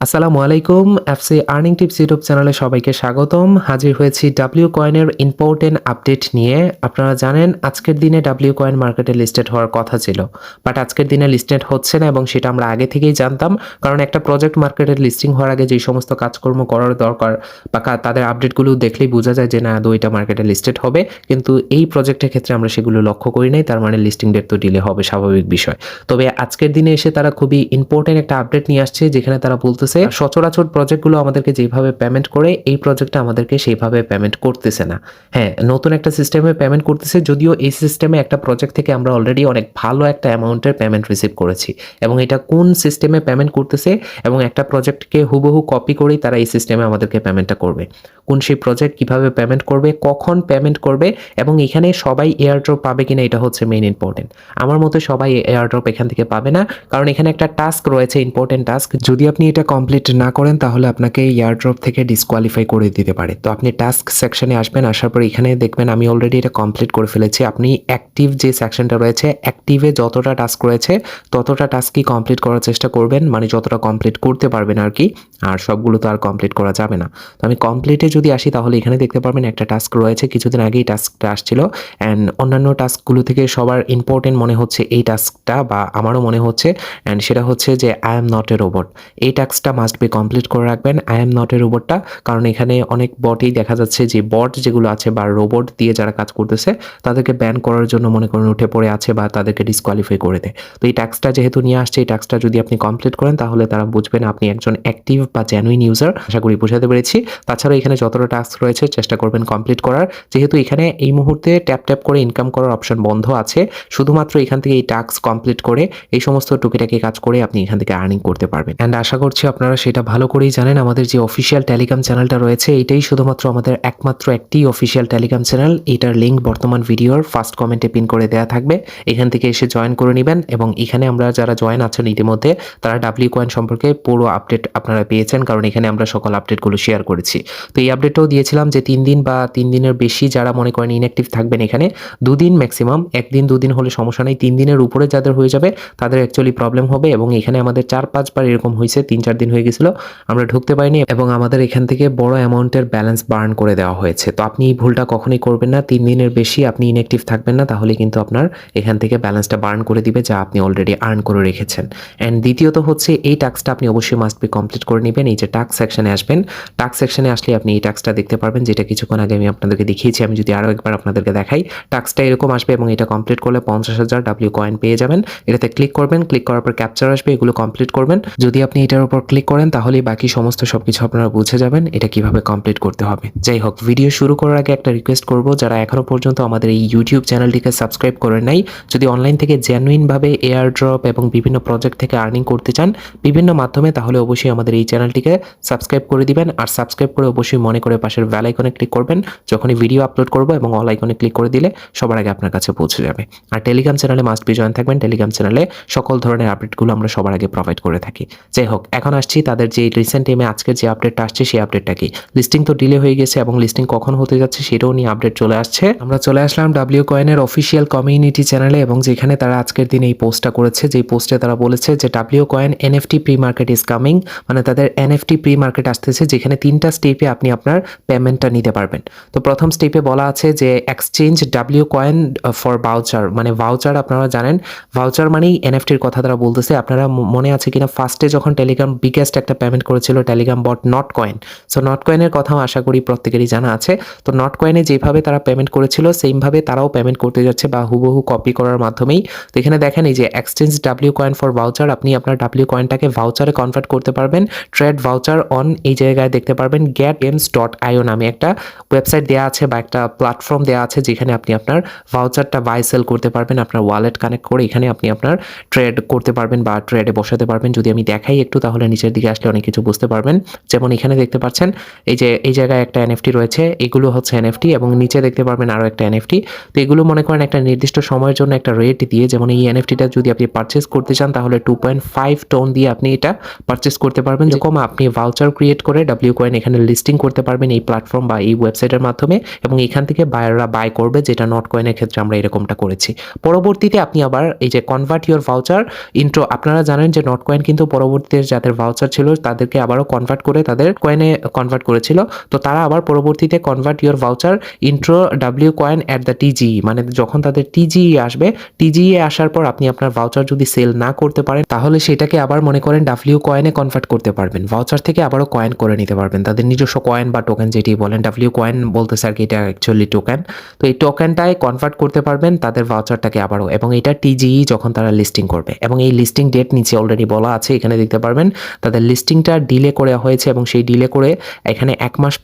আসসালামু আলাইকুম। FC earning tips YouTube চ্যানেলে সবাইকে স্বাগতম। হাজির হয়েছি ডাব্লিউ কয়েনের ইম্পোর্টেন্ট আপডেট নিয়ে। আপনারা জানেন আজকের দিনে ডাব্লিউ কয়েন মার্কেটে লিস্টেড হওয়ার কথা ছিল। বাট আজকের দিনে লিস্টেড হচ্ছে না এবং সেটা আমরা আগে থেকেই জানতাম। কারণ একটা প্রজেক্ট মার্কেটের লিস্টিং হওয়ার আগে যেই সমস্ত কাজকর্ম করার দরকার বা তাদের আপডেটগুলো দেখলেই বোঝা যায় যে না আদৌ এটা মার্কেটে লিস্টেড হবে। কিন্তু এই প্রজেক্টের ক্ষেত্রে আমরা সেগুলো লক্ষ্য করি নাই। তার মানে লিস্টিং ডেট তো ডিলে হবে, স্বাভাবিক বিষয়। তবে আজকের দিনে এসে তারা খুবই ইম্পোর্টেন্ট একটা আপডেট নিয়ে আসছে, যেখানে তারা বলতেছে সচরাচর প্রজেক্টগুলো আমাদেরকে যেভাবে পেমেন্ট করে এই প্রজেক্টটা আমাদেরকে সেইভাবে পেমেন্ট করতেছে না। হ্যাঁ, নতুন একটা সিস্টেমে পেমেন্ট করতেছে, যদিও এই সিস্টেমে একটা প্রজেক্ট থেকে আমরা অলরেডি অনেক ভালো একটা অ্যামাউন্টের পেমেন্ট রিসিভ করেছি। এবং এটা কোন সিস্টেমে পেমেন্ট করতেছে এবং একটা প্রজেক্টকে হুবহু কপি করেই তারা এই সিস্টেমে আমাদেরকে পেমেন্টটা করবে। কোন সেই প্রজেক্ট কিভাবে পেমেন্ট করবে, কখন পেমেন্ট করবে এবং এখানে সবাই এয়ারড্রপ পাবে কিনা এটা হচ্ছে মেইন ইম্পর্টেন্ট। আমার মতে সবাই এয়ারড্রপ এখান থেকে পাবে না, কারণ এখানে একটা টাস্ক রয়েছে, ইম্পর্টেন্ট টাস্ক। যদি আপনি এটা কমপ্লিট না করেন তাহলে আপনাকে এয়ারড্রপ থেকে ডিসকোয়ালিফাই করে দিতে পারে। তো আপনি টাস্ক সেকশনে আসবেন, আসার পর এখানে দেখবেন আমি অলরেডি এটা কমপ্লিট করে ফেলেছি। আপনি অ্যাক্টিভ যে সেকশনটা রয়েছে, অ্যাক্টিভে যতটা টাস্ক রয়েছে ততটা টাস্কই কমপ্লিট করার চেষ্টা করবেন, মানে যতটা কমপ্লিট করতে পারবেন আর কি। আর সবগুলো তো আর কমপ্লিট করা যাবে না। তো আমি কমপ্লিটে যদি আসি তাহলে এখানে দেখতে পারবেন একটা টাস্ক রয়েছে, কিছুদিন আগেই টাস্কটা আসছিল। অ্যান্ড অন্যান্য টাস্কগুলো থেকে সবার ইম্পর্টেন্ট মনে হচ্ছে এই টাস্কটা, বা আমারও মনে হচ্ছে। অ্যান্ড সেটা হচ্ছে যে I am not a robot. এই টাস্কটা মাস্ট বি কমপ্লিট করে রাখবেন, আই এম নট এ রোবটটা। কারণ এখানে অনেক বটেই দেখা যাচ্ছে যে বট যেগুলো আছে বা রোবট দিয়ে যারা কাজ করতেছে তাদেরকে ব্যান করার জন্য মনে করেন উঠে পড়ে আছে বা তাদেরকে ডিসকোয়ালিফাই করে দেয়। তো এই টাস্কটা যেহেতু নিয়ে আসছে, এই টাস্কটা যদি আপনি কমপ্লিট করেন তাহলে তারা বুঝবেন আপনি একজন অ্যাক্টিভ বা জেনুইন ইউজার। আশা করি বোঝাতে পেরেছি। তাছাড়া এখানে যতটা টাস্ক রয়েছে চেষ্টা করবেন কমপ্লিট করার, যেহেতু এখানে এই মুহূর্তে ট্যাপ ট্যাপ করে ইনকাম করার অপশন বন্ধ আছে। শুধুমাত্র এখান থেকে এই টাস্ক কমপ্লিট করে এই সমস্ত টুকিটাকি কাজ করে আপনি এখান থেকে আর্নিং করতে পারবেন। অ্যান্ড আশা করছি আপনারা সেটা ভালো করেই জানেন। আমাদের যে অফিসিয়াল টেলিগ্রাম চ্যানেলটা রয়েছে, এটাই শুধুমাত্র আমাদের একমাত্র একটি অফিসিয়াল টেলিগ্রাম চ্যানেল। এটার লিঙ্ক বর্তমান ভিডিওর ফার্স্ট কমেন্টে পিন করে দেওয়া থাকবে। এখান থেকে এসে জয়েন করে নেবেন এবং এখানে আমরা যারা জয়েন আছেন ইতিমধ্যে তারা ডাব্লিউ কয়েন সম্পর্কে পুরো আপডেট আপনারা পেয়েছেন, কারণ এখানে আমরা সকল আপডেটগুলো শেয়ার করেছি। তো এই আপডেটটাও দিয়েছিলাম যে 3 দিন বা 3 দিনের বেশি যারা মনে করেন ইনঅ্যাক্টিভ থাকবেন এখানে, 2 দিন ম্যাক্সিমাম, 1 দিন 2 দিন হলে সমস্যা নেই। 3 দিনের উপরে যাদের হয়ে যাবে তাদের অ্যাকচুয়ালি প্রবলেম হবে। এবং এখানে আমাদের 4-5 বার এরকম হয়েছে, 3-4 দিন হয়ে গেছিল আমরা ঢুকতে পারিনি এবং আমাদের এখান থেকে বড় অ্যামাউন্টের ব্যালেন্স বার্ন করে দেওয়া হয়েছে। তো আপনি এই ভুলটা কখনোই করবেন না। 3 দিনের বেশি আপনি ইনঅ্যাক্টিভ থাকবেন না, তাহলে কিন্তু আপনার এখান থেকে ব্যালেন্সটা বার্ন করে দিবে যা আপনি অলরেডি আর্ন করে রেখেছেন। অ্যান্ড দ্বিতীয়ত হচ্ছে এই টাস্কটা আপনি অবশ্যই মাস্ট বি কমপ্লিট করে নেবেন। এই যে টাস্ক সেকশনে আসবেন, টাস্ক সেকশনে আসলে আপনি এই টাস্কটা দেখতে পারবেন, যেটা কিছুক্ষণ আগে আমি আপনাদেরকে দেখিয়েছি। আমি যদি আরও একবার আপনাদেরকে দেখাই, টাস্কটা এরকম আসবে এবং এটা কমপ্লিট করলে 50,000 ডাব্লিউ কয়েন পেয়ে যাবেন। এটাতে ক্লিক করবেন, ক্লিক করার পর ক্যাপচার আসবে, এগুলো কমপ্লিট করবেন। যদি আপনি এটার উপর ক্লিক করেন তাহলেই বাকি সমস্ত সবকিছু আপনারা বুঝে যাবেন এটা কিভাবে কমপ্লিট করতে হবে। যাই হোক, ভিডিও শুরু করার আগে একটা রিকোয়েস্ট করব, যারা এখনো পর্যন্ত আমাদের এই ইউটিউব চ্যানেলটিকে সাবস্ক্রাইব করেন নাই, যদি অনলাইন থেকে জেনুইনভাবে এয়ার ড্রপ এবং বিভিন্ন প্রজেক্ট থেকে আর্নিং করতে চান বিভিন্ন মাধ্যমে, তাহলে অবশ্যই আমাদের এই চ্যানেলটিকে সাবস্ক্রাইব করে দিবেন। আর সাবস্ক্রাইব করে অবশ্যই মনে করে পাশের বেল আইকনে ক্লিক করবেন যখনই ভিডিও আপলোড করব, এবং অল আইকনে ক্লিক করে দিলে সবার আগে আপনার কাছে পৌঁছে যাবে। আর টেলিগ্রাম চ্যানেলে মাস্ট বি জয়েন থাকবেন। টেলিগ্রাম চ্যানেলে সকল ধরনের আপডেটগুলো আমরা সবার আগে প্রোভাইড করে থাকি। যাই হোক, এখন আসছি তাদের যে রিসেন্ট টাইমে আজকের যে আপডেটটা আসছে সেই আপডেটটা কি। লিস্টিং তো ডিলে হয়ে গেছে এবং লিস্টিং কখন হতে যাচ্ছে সেটাও নিয়ে আপডেট চলে আসছে। আমরা চলে আসলাম ডাব্লিউ কয়েনের অফিসিয়াল কমিউনিটি চ্যানেলে, এবং যেখানে তারা আজকের দিন এই পোস্টটা করেছে, যে পোস্টে তারা বলেছে যে W coin NFT pre market is coming, মানে তাদের এনএফটি প্রি মার্কেট আসতেছে, যেখানে 3টা স্টেপে আপনি আপনার পেমেন্টটা নিতে পারবেন। তো প্রথম স্টেপে বলা আছে যে exchange W coin for voucher, মানে ভাউচার আপনারা জানেন ভাউচার মানেই এনএফটির কথা তারা বলতেছে। আপনারা মনে আছে কিনা ফার্স্টে যখন টেলিগ্রাম বিগেস্ট একটা পেমেন্ট করেছিল Telegram bot Notcoin, so নট কয়েনের কথাও আশা করি প্রত্যেকেরই জানা আছে। তো নট কয়েনে যেভাবে তারা পেমেন্ট করেছিল সেমভাবে তারাও পেমেন্ট করতে যাচ্ছে, বা হুবহু কপি করার মাধ্যমেই। তো এখানে দেখেন এই যে exchange W coin for voucher, আপনি আপনার ডাব্লিউ কয়েনটাকে ভাউচারে কনভার্ট করতে পারবেন। ট্রেড ভাউচার অন, এই জায়গায় দেখতে পারবেন getgames.io নামে একটা ওয়েবসাইট দেওয়া আছে বা একটা প্ল্যাটফর্ম দেওয়া আছে, যেখানে আপনি আপনার ভাউচারটা বাই সেল করতে পারবেন। আপনার ওয়ালেট কানেক্ট করে এখানে আপনি আপনার ট্রেড করতে পারবেন বা ট্রেডে বসাতে পারবেন। যদি আমি দেখাই একটু তাহলে নিচের দিকে আসলে অনেক কিছু বুঝতে পারবেন। যেমন এখানে দেখতে পাচ্ছেন এই যে এই জায়গায় একটা এনএফটি রয়েছে, এগুলো হচ্ছে এনএফটি, এবং নিচে দেখতে পারবেন আরও একটা এনএফটি। তো এগুলো মনে করেন একটা নির্দিষ্ট সময়ের জন্য একটা রেট দিয়ে, যেমন এই এনএফটিটা যদি আপনি পারচেস করতে চান তাহলে 2.5 টোন দিয়ে আপনি এটা পারচেস করতে পারবেন। যেরকম আপনি ভাউচার ক্রিয়েট করে ডাব্লিউ কয়েন এখানে লিস্টিং করতে পারবেন এই প্ল্যাটফর্ম বা এই ওয়েবসাইটের মাধ্যমে, এবং এখান থেকে বায়াররা বাই করবে, যেটা নট কয়েনের ক্ষেত্রে আমরা এরকমটা করেছি। পরবর্তীতে আপনি আবার এই যে কনভার্ট ইউর ভাউচার ইন্ট্রো, আপনারা জানেন যে নট কয়েন কিন্তু পরবর্তীতে যাদের ভাউচার ভাউচার ছিল তাদেরকে আবারও কনভার্ট করে তাদের কয়েনে কনভার্ট করেছিল। তো তারা আবার পরবর্তীতে convert your voucher intro W coin at the টিজিই, মানে যখন তাদের টিজিই আসবে, টিজিই আসার পর আপনি আপনার ভাউচার যদি সেল না করতে পারেন তাহলে সেটাকে আবার মনে করেন ডাব্লিউ কয়েনে কনভার্ট করতে পারবেন, ভাউচার থেকে আবারও কয়েন করে নিতে পারবেন। তাদের নিজস্ব কয়েন বা টোকেন যেটি বলেন, ডাব্লিউ কয়েন বলতে স্যার কি এটা অ্যাকচুয়ালি টোকেন, তো এই টোকেনটায় কনভার্ট করতে পারবেন তাদের ভাউচারটাকে আবারও, এবং এটা টিজিই যখন তারা লিস্টিং করবে। এবং এই লিস্টিং ডেট নিচে অলরেডি বলা আছে, এখানে দেখতে পারবেন তাদের লিস্টিংটা ডিলে করে হয়েছে এবং সেই ডিলে করে এখানে 1 মাস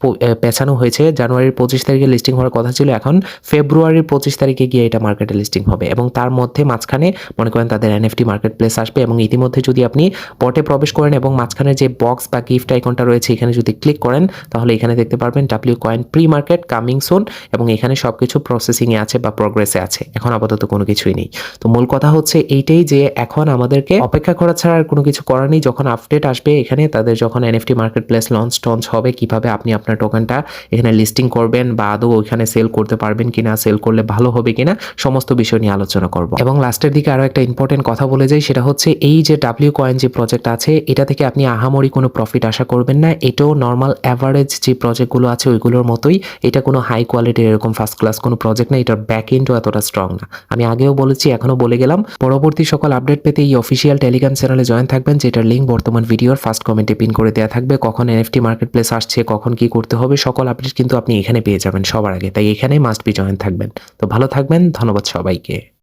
পেছানো হয়েছে। জানুয়ারির 25 তারিখে লিস্টিং হওয়ার কথা ছিল, এখন ফেব্রুয়ারির 25 তারিখে গিয়ে এটা মার্কেটে লিস্টিং হবে। এবং তার মধ্যে মাঝখানে মনে করেন তাদের এনএফটি মার্কেট প্লেস আসবে, এবং ইতিমধ্যে যদি আপনি পটে প্রবেশ করেন এবং মাঝখানে যে বক্স বা গিফট আইকনটা রয়েছে এখানে যদি ক্লিক করেন তাহলে এখানে দেখতে পারবেন W coin pre market coming soon, এবং এখানে সব কিছু প্রসেসিংয়ে আছে বা প্রোগ্রেসে আছে, এখন আপাতত কোনো কিছুই নেই। তো মূল কথা হচ্ছে এইটাই যে এখন আমাদেরকে অপেক্ষা করা ছাড়া আর কোনো কিছু করার নেই। যখন আপডেট আসবে এখানে তাদের, যখন এনএফটি মার্কেট প্লেস লঞ্চ হবে, কিভাবে আপনি আপনার টোকেনটা এখানে লিস্টিং করবেন বা আদৌ ওইখানে সেল করতে পারবেন কিনা, সেল করলে ভালো হবে কিনা, সমস্ত বিষয় নিয়ে আলোচনা করব। এবং লাস্টের দিকে আরো একটা ইম্পর্টেন্ট কথা বলে যাই, সেটা হচ্ছে এই যে ডাব্লিউ কয়েন যে প্রজেক্ট আছে এটা থেকে আপনি আহামরি কোনো প্রফিট আশা করবেন না। এটাও নর্মাল অ্যাভারেজ যে প্রজেক্টগুলো আছে ওইগুলোর মতোই, এটা কোনো হাই কোয়ালিটির এরকম ফার্স্ট ক্লাস কোনো প্রজেক্ট না, এটার ব্যাক এন্ডও এতটা স্ট্রং না। আমি আগেও বলেছি, এখনো বলে গেলাম, পরবর্তী সকল আপডেট পেতে এই অফিসিয়াল টেলিগ্রাম চ্যানেলে জয়েন থাকবেন, যেটার লিঙ্ক বর্তমান ভিডিওর ফার্স্ট কমেন্টে পিন করে দেওয়া থাকবে। কখন এনএফটি মার্কেট প্লেস আসছে, কখন কি করতে হবে, সকল আপডেট কিন্তু আপনি এখানে পেয়ে যাবেন সবার আগে, তাই এখানে মাস্ট বি জয়েন থাকবেন। তো ভালো থাকবেন, ধন্যবাদ সবাইকে।